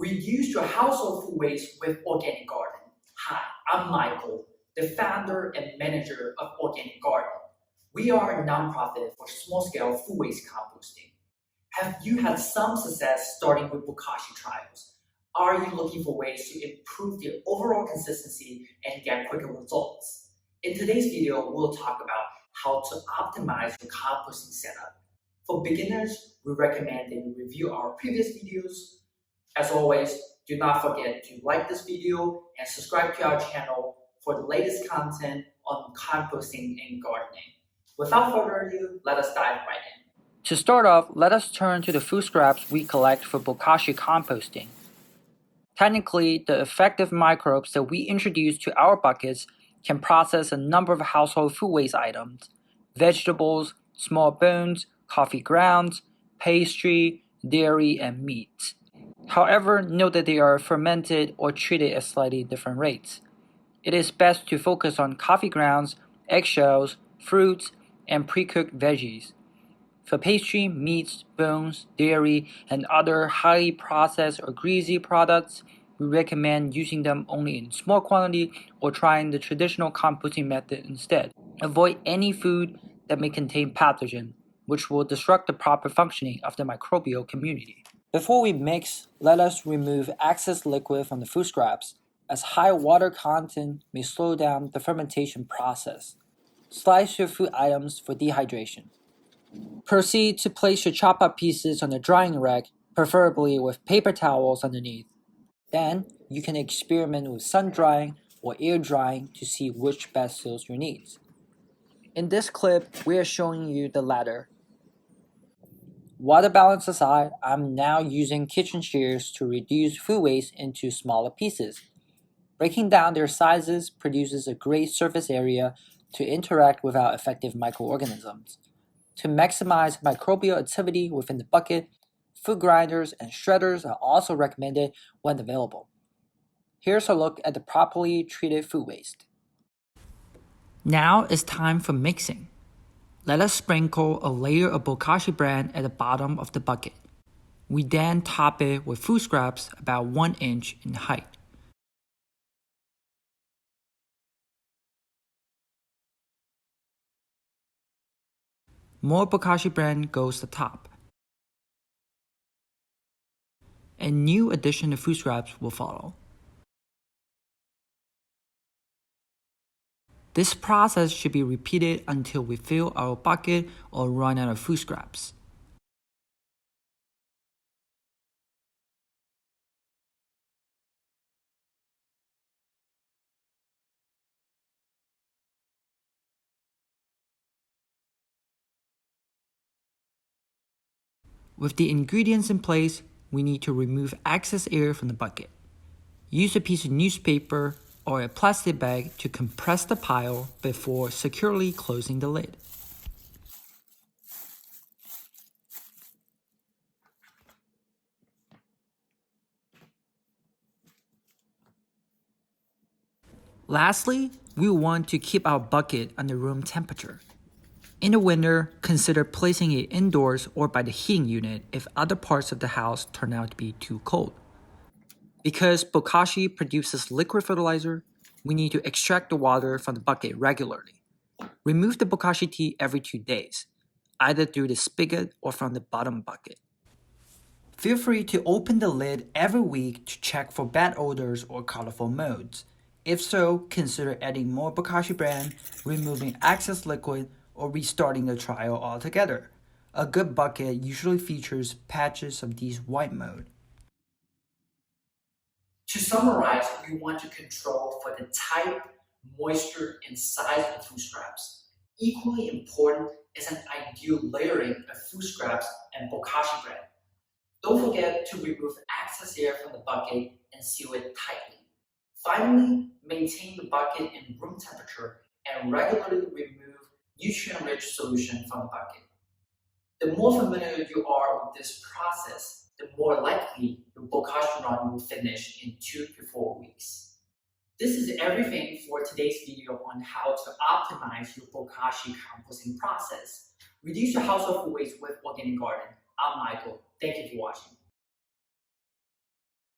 Reduce your household food waste with organic garden. Hi, I'm Michael, the founder and manager of Organic Garden. We are a nonprofit for small-scale food waste composting. Have you had some success starting with Bokashi trials? Are you looking for ways to improve the overall consistency and get quicker results? In today's video, we'll talk about how to optimize your composting setup. For beginners, we recommend that you review our previous videos. As always, do not forget to like this video and subscribe to our channel for the latest content on composting and gardening. Without further ado, let us dive right in. To start off, let us turn to the food scraps we collect for Bokashi composting. Technically, the effective microbes that we introduce to our buckets can process a number of household food waste items: vegetables, small bones, coffee grounds, pastry, dairy, and meat. However, note that they are fermented or treated at slightly different rates. It is best to focus on coffee grounds, eggshells, fruits, and pre-cooked veggies. For pastry, meats, bones, dairy, and other highly processed or greasy products, we recommend using them only in small quantity or trying the traditional composting method instead. Avoid any food that may contain pathogen, which will disrupt the proper functioning of the microbial community. Before we mix, let us remove excess liquid from the food scraps, as high water content may slow down the fermentation process. Slice your food items for dehydration. Proceed to place your chopped up pieces on the drying rack, preferably with paper towels underneath. Then, you can experiment with sun drying or air drying to see which best suits your needs. In this clip, we are showing you the latter. Water balance aside, I'm now using kitchen shears to reduce food waste into smaller pieces. Breaking down their sizes produces a great surface area to interact with our effective microorganisms. To maximize microbial activity within the bucket, food grinders and shredders are also recommended when available. Here's a look at the properly treated food waste. Now it's time for mixing. Let us sprinkle a layer of Bokashi bran at the bottom of the bucket. We then top it with food scraps about 1 inch in height. More Bokashi bran goes to the top. A new addition of food scraps will follow. This process should be repeated until we fill our bucket or run out of food scraps. With the ingredients in place, we need to remove excess air from the bucket. Use a piece of newspaper or a plastic bag to compress the pile before securely closing the lid. Lastly, we want to keep our bucket under room temperature. In the winter, consider placing it indoors or by the heating unit if other parts of the house turn out to be too cold. Because Bokashi produces liquid fertilizer, we need to extract the water from the bucket regularly. Remove the Bokashi tea every 2 days, either through the spigot or from the bottom bucket. Feel free to open the lid every week to check for bad odors or colorful molds. If so, consider adding more Bokashi bran, removing excess liquid, or restarting the trial altogether. A good bucket usually features patches of these white mold. To summarize, we want to control for the type, moisture, and size of food scraps. Equally important is an ideal layering of food scraps and Bokashi bran. Don't forget to remove excess air from the bucket and seal it tightly. Finally, maintain the bucket in room temperature and regularly remove nutrient-rich solution from the bucket. The more familiar you are with this process, the more likely your Bokashi run will finish in 2 to 4 weeks. This is everything for today's video on how to optimize your Bokashi composting process. Reduce your household food waste with Organic Garden. I'm Michael. Thank you for watching.